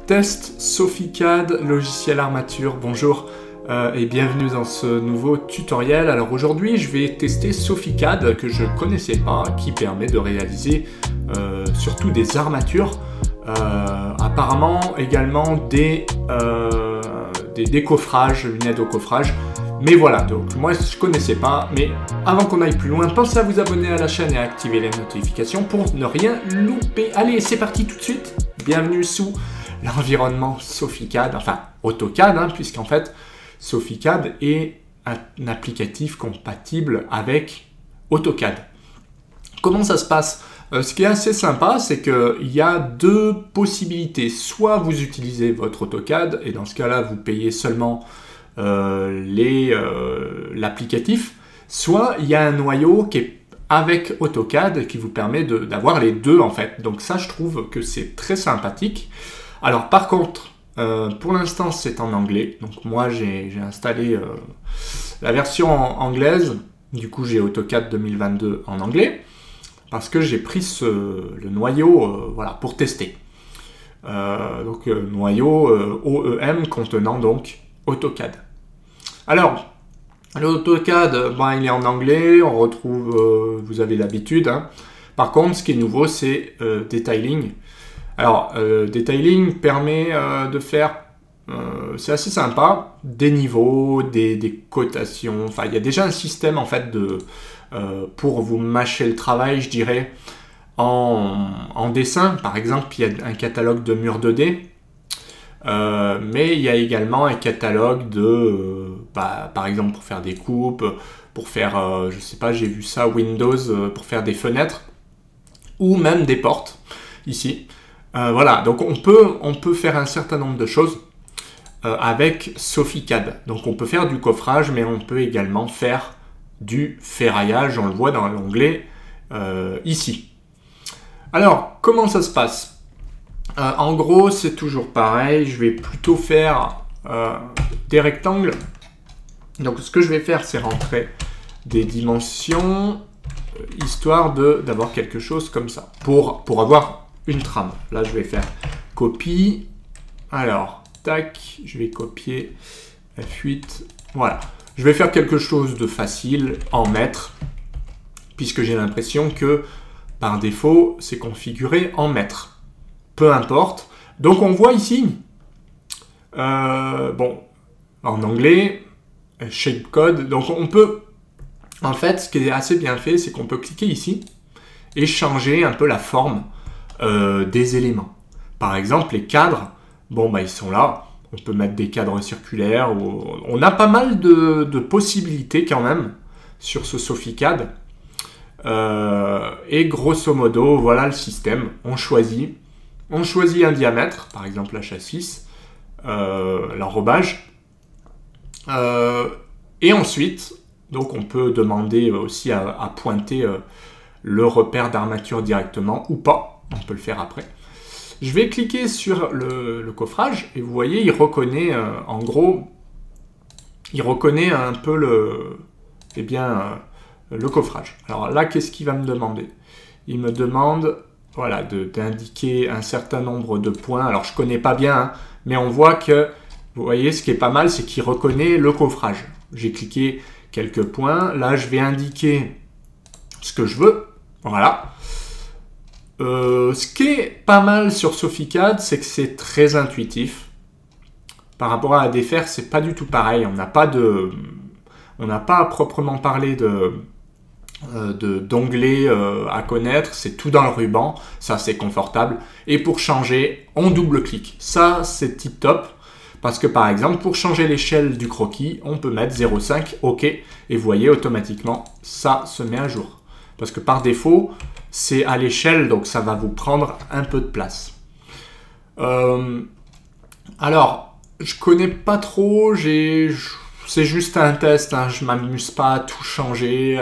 Test SophieCAD, logiciel armature, bonjour et bienvenue dans ce nouveau tutoriel. Alors aujourd'hui je vais tester SophieCAD que je connaissais pas, qui permet de réaliser surtout des armatures, apparemment également des décoffrages, lunettes au coffrage. Mais voilà, donc moi je connaissais pas, mais avant qu'on aille plus loin, pensez à vous abonner à la chaîne et à activer les notifications pour ne rien louper. Allez, c'est parti tout de suite. Bienvenue sous l'environnement SophieCAD, enfin AutoCAD, hein, puisqu'en fait SophieCAD est un applicatif compatible avec AutoCAD. Comment ça se passe? Ce qui est assez sympa, c'est qu'il y a deux possibilités. Soit vous utilisez votre AutoCAD, et dans ce cas-là, vous payez seulement l'applicatif, soit il y a un noyau qui est avec AutoCAD qui vous permet d'avoir les deux en fait. Donc ça, je trouve que c'est très sympathique. Alors par contre, pour l'instant c'est en anglais. Donc moi j'ai installé la version anglaise. Du coup j'ai AutoCAD 2022 en anglais parce que j'ai pris le noyau voilà, pour tester. Donc noyau OEM contenant donc AutoCAD. Alors, l'AutoCAD, il est en anglais, on retrouve, vous avez l'habitude. Hein. Par contre, ce qui est nouveau, c'est Detailing. Alors, Detailing permet de faire, c'est assez sympa, des niveaux, des cotations. Enfin, il y a déjà un système en fait pour vous mâcher le travail, je dirais, en dessin. Par exemple, il y a un catalogue de murs 2D. Mais il y a également un catalogue de, par exemple pour faire des coupes, pour faire, je sais pas, j'ai vu ça, Windows, pour faire des fenêtres, ou même des portes, ici. Voilà, donc on peut faire un certain nombre de choses avec SophieCAD. Donc on peut faire du coffrage, mais on peut également faire du ferraillage, on le voit dans l'onglet ici. Alors, comment ça se passe ? En gros, c'est toujours pareil. Je vais plutôt faire des rectangles. Donc, ce que je vais faire, c'est rentrer des dimensions, histoire d'avoir quelque chose comme ça, pour avoir une trame. Là, je vais faire copie. Alors, tac, je vais copier F8. Voilà. Je vais faire quelque chose de facile en mètres, puisque j'ai l'impression que, par défaut, c'est configuré en mètres. Peu importe. Donc on voit ici, bon, en anglais, shapecode. Donc on peut, en fait, ce qui est assez bien fait, c'est qu'on peut cliquer ici et changer un peu la forme des éléments. Par exemple, les cadres, bon, ils sont là. On peut mettre des cadres circulaires. On a pas mal de possibilités quand même sur ce SophieCAD. Et grosso modo, voilà le système. On choisit un diamètre, par exemple H6, l'enrobage. Et ensuite, donc on peut demander aussi à pointer le repère d'armature directement ou pas. On peut le faire après. Je vais cliquer sur le coffrage et vous voyez, il reconnaît en gros, il reconnaît un peu le coffrage. Alors là, qu'est-ce qu'il va me demander? Il me demande, voilà, d'indiquer un certain nombre de points. Alors, je ne connais pas bien, hein, mais on voit que, vous voyez, ce qui est pas mal, c'est qu'il reconnaît le coffrage. J'ai cliqué quelques points. Là, je vais indiquer ce que je veux. Voilà. Ce qui est pas mal sur SophieCAD, c'est que c'est très intuitif. Par rapport à ADFR, c'est pas du tout pareil. On n'a pas à proprement parler d'onglets à connaître, c'est tout dans le ruban, ça c'est confortable. Et pour changer, on double-clique. Ça c'est tip top, parce que par exemple, pour changer l'échelle du croquis, on peut mettre 0,5, OK, et vous voyez automatiquement, ça se met à jour. Parce que par défaut, c'est à l'échelle, donc ça va vous prendre un peu de place. Alors, je connais pas trop, c'est juste un test, hein, je ne m'amuse pas à tout changer,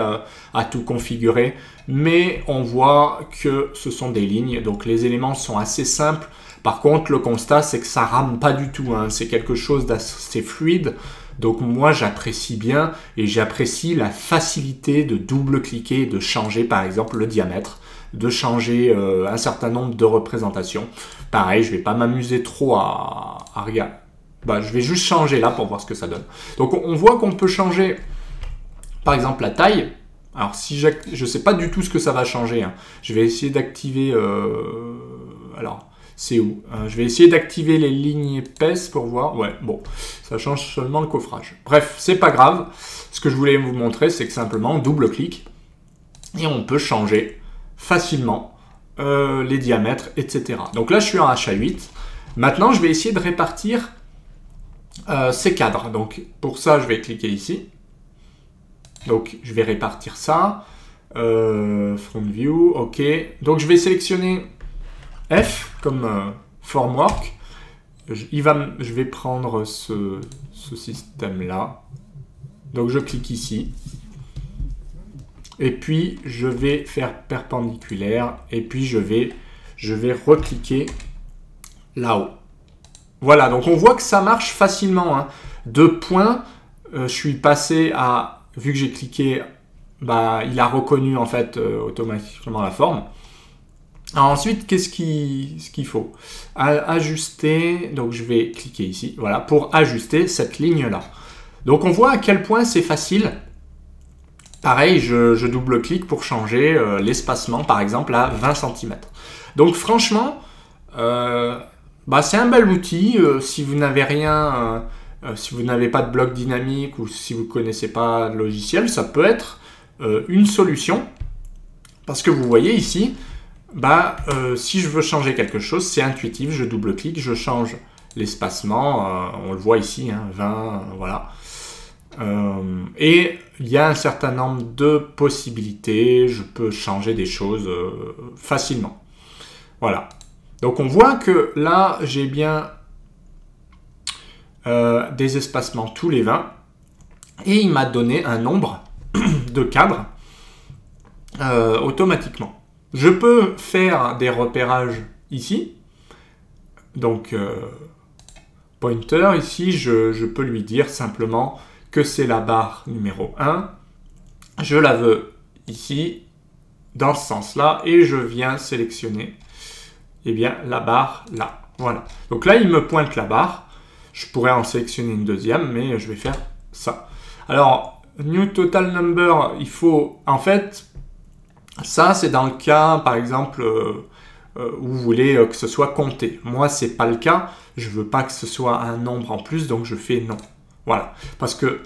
à tout configurer, mais on voit que ce sont des lignes, donc les éléments sont assez simples. Par contre, le constat, c'est que ça rame pas du tout, hein, c'est quelque chose d'assez fluide, donc moi j'apprécie bien, et j'apprécie la facilité de double-cliquer et de changer par exemple le diamètre. de changer un certain nombre de représentations. Pareil, je ne vais pas m'amuser trop à regarder. Bah, je vais juste changer là pour voir ce que ça donne. Donc on voit qu'on peut changer, par exemple, la taille. Alors si je ne sais pas du tout ce que ça va changer, hein. Je vais essayer d'activer... alors, c'est où? Je vais essayer d'activer les lignes épaisses pour voir. Ouais, bon, ça change seulement le coffrage. Bref, c'est pas grave. Ce que je voulais vous montrer, c'est que simplement, on double-clique et on peut changer facilement les diamètres, etc. Donc là, je suis en HA8. Maintenant, je vais essayer de répartir ces cadres. Donc pour ça, je vais cliquer ici. Donc je vais répartir ça. Front view, ok. Donc je vais sélectionner F comme formwork. Je vais prendre ce système-là. Donc je clique ici. Et puis je vais faire perpendiculaire. Et puis je vais recliquer là-haut. Voilà, donc on voit que ça marche facilement. Hein. 2 points, je suis passé à... Vu que j'ai cliqué, bah, il a reconnu en fait automatiquement la forme. Alors ensuite, qu'est-ce qu'il faut? Ajuster, donc je vais cliquer ici, voilà, pour ajuster cette ligne-là. Donc on voit à quel point c'est facile. Pareil, je double-clique pour changer l'espacement, par exemple, à 20 cm. Donc franchement, bah, c'est un bel outil. Si vous n'avez rien, si vous n'avez pas de bloc dynamique ou si vous ne connaissez pas le logiciel, ça peut être une solution. Parce que vous voyez ici, bah, si je veux changer quelque chose, c'est intuitif, je double-clique, je change l'espacement, on le voit ici, hein, 20, voilà. Et il y a un certain nombre de possibilités, je peux changer des choses facilement. Voilà. Donc on voit que là, j'ai bien des espacements tous les 20 et il m'a donné un nombre de cadres automatiquement. Je peux faire des repérages ici. Donc, pointer, ici, je peux lui dire simplement que c'est la barre numéro 1. Je la veux ici, dans ce sens-là, et je viens sélectionner eh bien, la barre là. Voilà. Donc là, il me pointe la barre. Je pourrais en sélectionner une deuxième, mais je vais faire ça. Alors, new total number, il faut... En fait, ça, c'est dans le cas, par exemple, où vous voulez que ce soit compté. Moi, ce n'est pas le cas. Je ne veux pas que ce soit un nombre en plus, donc je fais non. Voilà. Parce que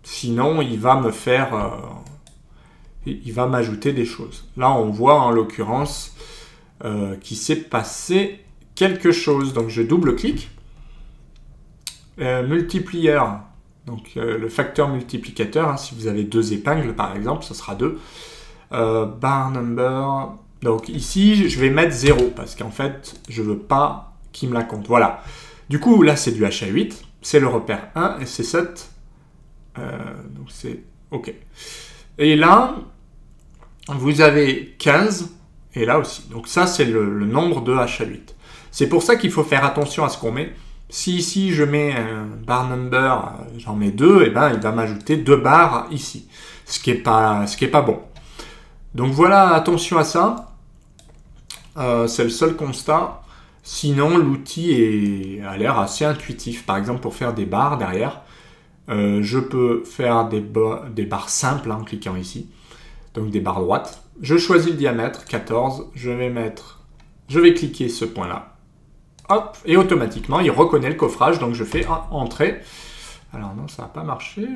sinon, il va me faire... il va m'ajouter des choses. Là, on voit en l'occurrence qu'il s'est passé quelque chose. Donc, je double-clique. Multiplier. Donc, le facteur multiplicateur, hein, si vous avez 2 épingles, par exemple, ce sera 2. Bar number. Donc ici, je vais mettre 0 parce qu'en fait, je veux pas qu'il me la compte. Voilà. Du coup, là, c'est du HA8. C'est le repère 1 et c'est 7. Donc c'est OK. Et là, vous avez 15 et là aussi. Donc ça, c'est le nombre de HA8. C'est pour ça qu'il faut faire attention à ce qu'on met. Si ici, je mets un bar number, j'en mets 2, et ben, il va m'ajouter 2 barres ici. Ce qui est pas bon. Donc voilà, attention à ça. C'est le seul constat. Sinon, l'outil a l'air assez intuitif. Par exemple, pour faire des barres derrière, je peux faire des barres simples en cliquant ici. Donc des barres droites. Je choisis le diamètre, 14. Je vais cliquer ce point-là. Hop, et automatiquement, il reconnaît le coffrage. Donc je fais entrée. Alors non, ça n'a pas marché.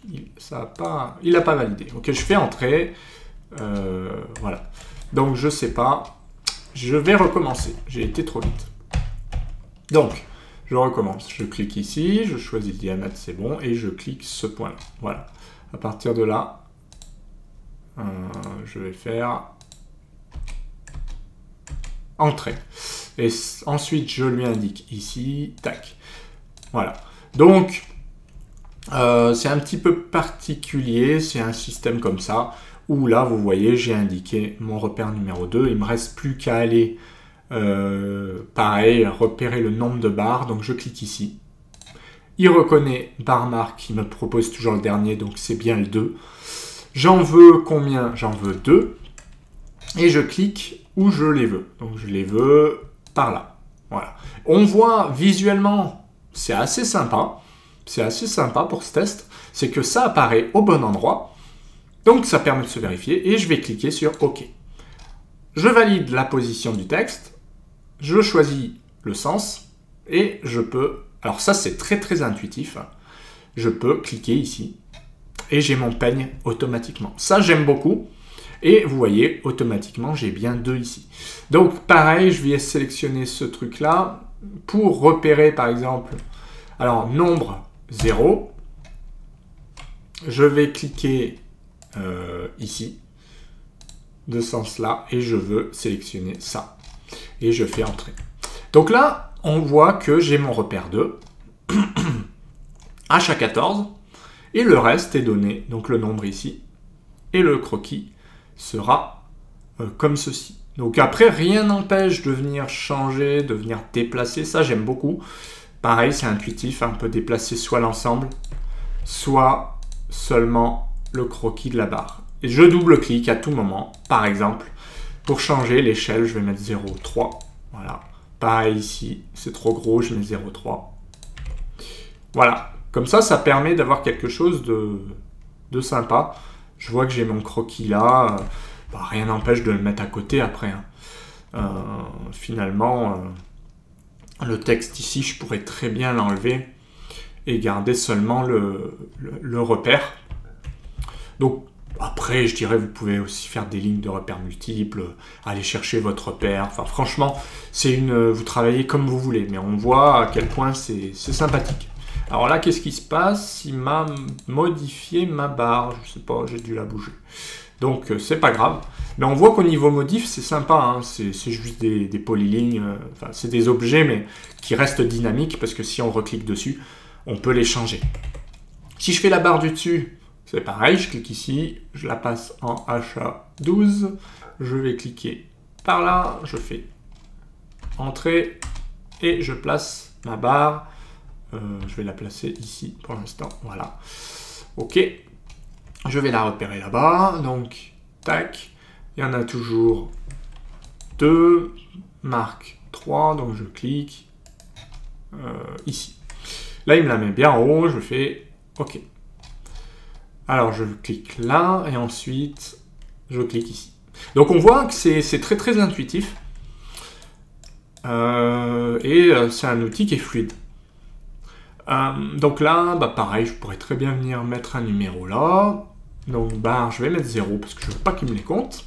Il n'a pas validé. Ok, je fais entrée. Voilà. Donc je sais pas. Je vais recommencer. J'ai été trop vite. Donc, je recommence. Je clique ici, je choisis le diamètre, c'est bon, et je clique ce point-là. Voilà. À partir de là, je vais faire entrée. Et ensuite, je lui indique ici, tac. Voilà. Donc, c'est un petit peu particulier. C'est un système comme ça. Où là, vous voyez, j'ai indiqué mon repère numéro 2. Il ne me reste plus qu'à aller, pareil, repérer le nombre de barres. Donc, je clique ici. Il reconnaît bar marque, il me propose toujours le dernier, donc c'est bien le 2. J'en veux combien? J'en veux 2. et je clique où je les veux. Donc je les veux par là. Voilà. On voit visuellement, c'est assez sympa. C'est assez sympa pour ce test. C'est que ça apparaît au bon endroit. Donc ça permet de se vérifier. Et je vais cliquer sur OK. Je valide la position du texte. Je choisis le sens. Et je peux... Alors ça, c'est très très intuitif. Je peux cliquer ici. Et j'ai mon peigne automatiquement. Ça, j'aime beaucoup. Et vous voyez, automatiquement, j'ai bien 2 ici. Donc, pareil, je vais sélectionner ce truc-là pour repérer, par exemple, alors, nombre 0. Je vais cliquer ici, de ce sens-là, et je veux sélectionner ça. Et je fais entrer. Donc là, on voit que j'ai mon repère 2, H14, et le reste est donné, donc le nombre ici, et le croquis sera comme ceci. Donc après, rien n'empêche de venir changer, de venir déplacer. Ça, j'aime beaucoup. Pareil, c'est intuitif. On peut déplacer soit l'ensemble, soit seulement le croquis de la barre. Et je double-clique à tout moment. Par exemple, pour changer l'échelle, je vais mettre 0,3. Voilà. Pareil ici, c'est trop gros, je mets 0,3. Voilà. Comme ça, ça permet d'avoir quelque chose de sympa. Je vois que j'ai mon croquis là, rien n'empêche de le mettre à côté après. Finalement, le texte ici, je pourrais très bien l'enlever et garder seulement le repère. Donc après, je dirais, vous pouvez aussi faire des lignes de repères multiples, aller chercher votre repère. Enfin, franchement, vous travaillez comme vous voulez, mais on voit à quel point c'est sympathique. Alors là, qu'est-ce qui se passe? Il m'a modifié ma barre. Je sais pas, j'ai dû la bouger. Donc, c'est pas grave. Mais on voit qu'au niveau modif, c'est sympa. Hein. C'est juste des polylignes. Enfin, c'est des objets, mais qui restent dynamiques, parce que si on reclique dessus, on peut les changer. Si je fais la barre du dessus, c'est pareil. Je clique ici, je la passe en HA12. Je vais cliquer par là. Je fais Entrée et je place ma barre. Je vais la placer ici pour l'instant, voilà. Ok, je vais la repérer là-bas, donc, tac, il y en a toujours 2, marque 3, donc je clique ici. Là, il me la met bien en haut, je fais OK. Alors, je clique là, et ensuite, je clique ici. Donc, on voit que c'est très très intuitif, et c'est un outil qui est fluide. Donc là, pareil, je pourrais très bien venir mettre un numéro là. Donc je vais mettre 0 parce que je ne veux pas qu'il me les compte.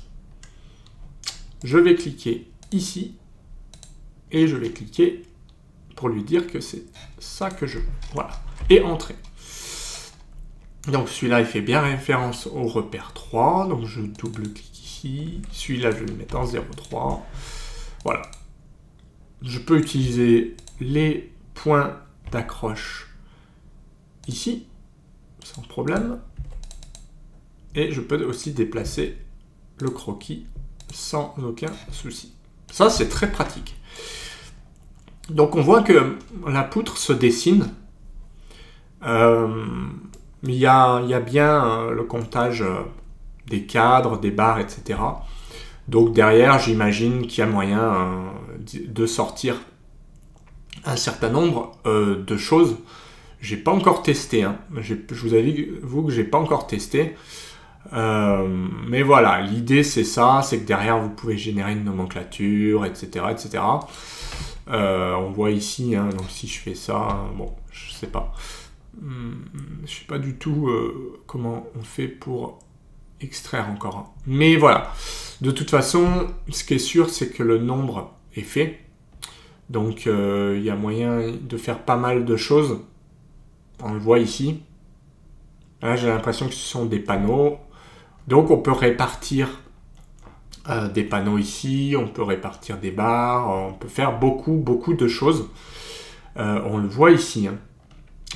Je vais cliquer ici. Et je vais cliquer pour lui dire que c'est ça que je veux. Voilà. Et entrer. Donc celui-là, il fait bien référence au repère 3. Donc je double-clique ici. Celui-là, je vais le mettre en 0,3. Voilà. Je peux utiliser les points d'accroche ici, sans problème. Et je peux aussi déplacer le croquis sans aucun souci. Ça, c'est très pratique. Donc, on voit que la poutre se dessine. Il y a bien le comptage des cadres, des barres, etc. Donc, derrière, j'imagine qu'il y a moyen de sortir un certain nombre de choses. J'ai pas encore testé, hein. Je vous avoue que j'ai pas encore testé. Mais voilà, l'idée c'est ça, c'est que derrière vous pouvez générer une nomenclature, etc. etc. On voit ici, hein, donc si je fais ça, bon, je sais pas. Je sais pas du tout comment on fait pour extraire encore. Hein. Mais voilà, de toute façon, ce qui est sûr, c'est que le nombre est fait. Donc, il y a moyen de faire pas mal de choses. On le voit ici. Là, j'ai l'impression que ce sont des panneaux. Donc, on peut répartir des panneaux ici. On peut répartir des barres. On peut faire beaucoup de choses. On le voit ici. Hein.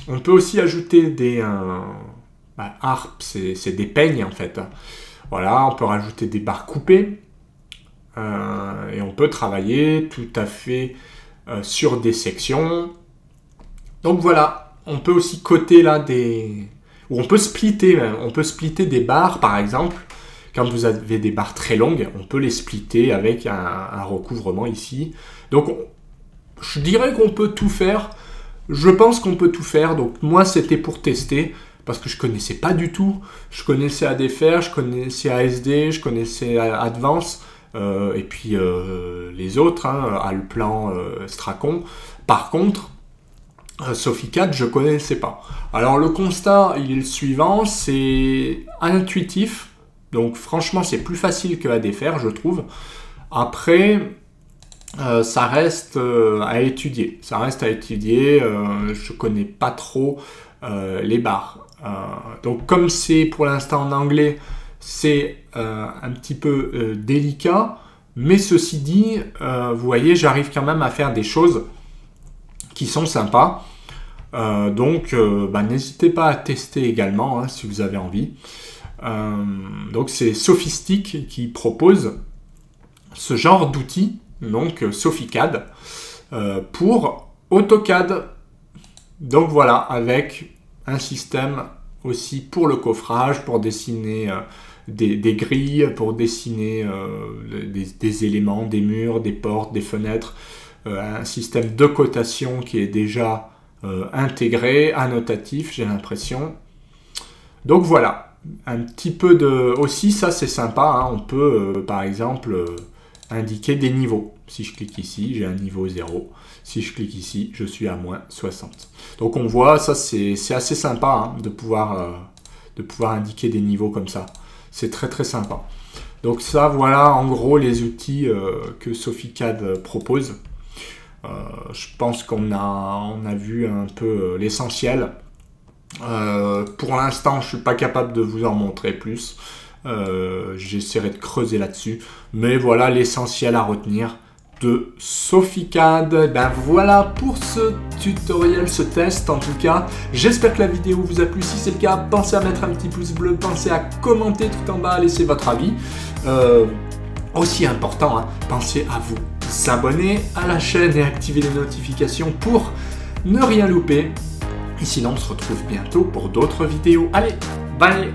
On peut aussi ajouter des... harpe, c'est des peignes, en fait. Voilà, on peut rajouter des barres coupées. Et on peut travailler tout à fait... sur des sections. Donc voilà, on peut aussi coter là ou on peut splitter même. On peut splitter des barres par exemple Quand vous avez des barres très longues, on peut les splitter avec un recouvrement ici. Donc, je dirais qu'on peut tout faire. Je pense qu'on peut tout faire. Donc, moi, c'était pour tester parce que je connaissais pas du tout. Je connaissais ADFR, je connaissais ASD, je connaissais Advance et puis les autres, hein, Allplan, Stracon. Par contre, SofiCAD, je connaissais pas. Alors le constat, il est le suivant, c'est intuitif. Donc franchement, c'est plus facile que ADFR, je trouve. Après, ça reste à étudier. Ça reste à étudier. Je connais pas trop les barres. Donc comme c'est pour l'instant en anglais, c'est un petit peu délicat. Mais ceci dit, vous voyez, j'arrive quand même à faire des choses qui sont sympas. Donc n'hésitez pas à tester également, hein, si vous avez envie. Donc c'est Sofistic qui propose ce genre d'outils, donc SofiCAD, pour AutoCAD. Donc voilà, avec un système aussi pour le coffrage, pour dessiner des grilles, pour dessiner des éléments, des murs, des portes, des fenêtres, un système de cotation qui est déjà intégré, annotatif, j'ai l'impression. Donc voilà, un petit peu de... Aussi, ça c'est sympa, hein, on peut par exemple indiquer des niveaux. Si je clique ici, j'ai un niveau 0. Si je clique ici, je suis à moins 60. Donc on voit, ça c'est assez sympa, hein, de pouvoir indiquer des niveaux comme ça. C'est très très sympa. Donc ça, voilà en gros les outils que SofiCAD propose. Je pense qu'on a vu un peu l'essentiel. Pour l'instant, je ne suis pas capable de vous en montrer plus. J'essaierai de creuser là-dessus. Mais voilà l'essentiel à retenir de SofiCAD. Ben voilà pour ce tutoriel, ce test en tout cas. J'espère que la vidéo vous a plu. Si c'est le cas, pensez à mettre un petit pouce bleu, pensez à commenter tout en bas, à laisser votre avis. Aussi important, hein, pensez à vous abonner à la chaîne et activer les notifications pour ne rien louper. Et sinon, on se retrouve bientôt pour d'autres vidéos. Allez, bye!